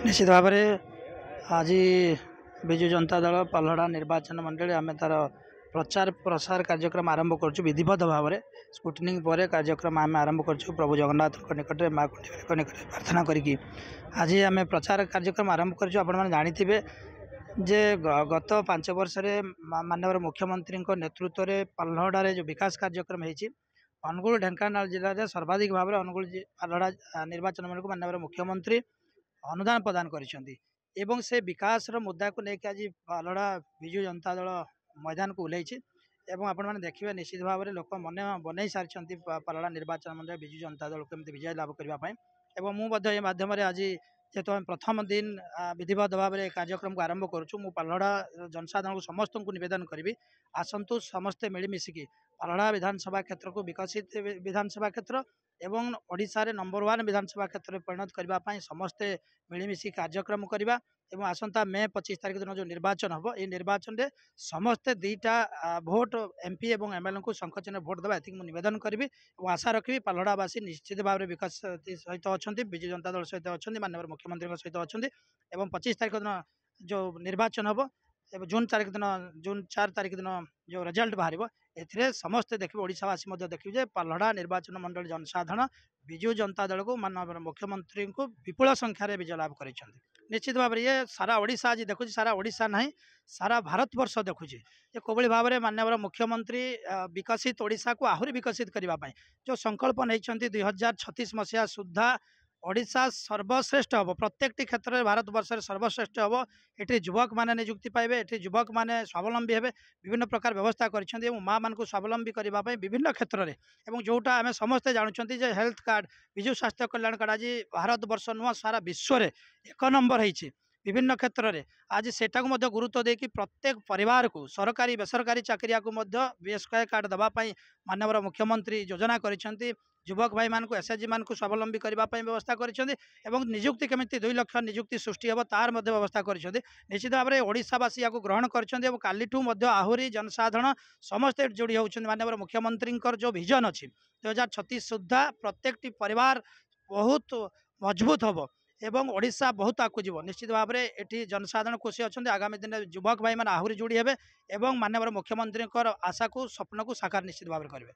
निश्चित भाव में आज विजु जनता दल पल्लड़ा निर्वाचन मंडली आम तार प्रचार प्रसार कार्यक्रम आरंभ कर विधिवत भाव में स्कुटनिंग पर कार्यक्रम आम आरंभ कर प्रभु जगन्नाथ निकट माँ कुंडी निकट प्रार्थना करी आज आम प्रचार कार्यक्रम आरंभ कर जे गत 5 वर्ष माननीय मुख्यमंत्री नेतृत्व में पल्लड़े जो विकास कार्यक्रम होती अनुगुल ढेंकानाल जिले में सर्वाधिक भाव में अनुगुल पल्लड़ा निर्वाचन मंडल को माननीय मुख्यमंत्री अनुदान प्रदान कर से विकास मुद्दा को लेकिन आज पल्लड़ा विजु जनता दल मैदान को ओह्लैछि एवं आपण मैंने देखिए निश्चित भाव में लोक मन बनई सारी पल्लड़ा निर्वाचन मंडल विजु जनता दल केमती विजय लाभ करने एवं मुझे माध्यम आज जेहेतु आम प्रथम दिन विधिवत भाव में कार्यक्रम को आरंभ करुँ मु पल्लड़ा जनसाधारण को समस्त को निवेदन करी आसतु समस्ते मिलमिशिकी पल्लड़ा विधानसभा क्षेत्र को विकसित विधानसभा क्षेत्र एवं ओडिशा रे नंबर 1 विधानसभा क्षेत्र में परिणत करने समस्ते मिलमिशि कार्यक्रम करवा एवं आसंता मे 25 तारीख दिन जो निर्वाचन हम ये निर्वाचन में समस्ते 2टा भोट एमपी और एमएलए को संखचिन्ह भोट देवा ये निवेदन करी और आशा रखी पल्लड़ावासी निश्चित भाव में विकास सहित अच्छा विजु जनता दल सहित अच्छा माननीय मुख्यमंत्री सहित अच्छा और 25 तारीख दिन जो निर्वाचन हम जून 4 तारीख दिन जो रिजल्ट बाहर ए समस्ते देखिए ओडावासी देखिए पल्लड़ा निर्वाचन मंडल जनसाधारण विजु जनता दल को माननीय मुख्यमंत्री को विपुल संख्यार विजय लाभ कर निश्चित भाव में ये सारा ओडिशा आज देखुँ सारा ओडिशा ना सारा भारत वर्ष देखुँ ये कोभली भाव में माननीय मुख्यमंत्री विकसित ओडिशा को आहरी विकसित करने जो संकल्प नहीं 2036 मसीहा सुधा ओडिशा सर्वश्रेष्ठ हम प्रत्येक क्षेत्र में भारत वर्ष सर्वश्रेष्ठ हम ये युवक मैंने निजुक्ति पाइबे ये युवक मैंने स्वावलम्बी हे विभिन्न प्रकार व्यवस्था कर माँ मान को स्वावलम्बी करने विभिन्न क्षेत्र में जोटा आम समस्ते जानते हेल्थ कार्ड विजु स्वास्थ्य कल्याण कार्ड आज भारत वर्ष नुह सारा विश्व में 1 नंबर होती विभिन्न क्षेत्र में आज सेटा को गुरुत्व देकी प्रत्येक परिवार को सरकारी बेसरकारी चाकरिया को बीएसके कार्ड देवाई माननीय मुख्यमंत्री योजना कर युवक भाई मान को एसएचजी मान को स्वावलम्बी करने व्यवस्था कर निजुक्ति केमी 2 लाख निजुक्ति सृष्टि हे तार व्यवस्था कर निश्चित भाव में ओडावासी या ग्रहण कर आहरी जनसाधारण समस्ते जोड़ी होती माननीय मुख्यमंत्री जो विजन अच्छी 2036 सुधा प्रत्येक परिवार बहुत मजबूत हम एवं ओडिशा बहुत आगू जीव निश्चित भाव में ये जनसाधारण खुशी अच्छा आगामी दिन युवक भाई मैंने आहरी जोड़ी हे माननीय मुख्यमंत्री आशा को स्वप्न को साकार निश्चित भाव में करेंगे।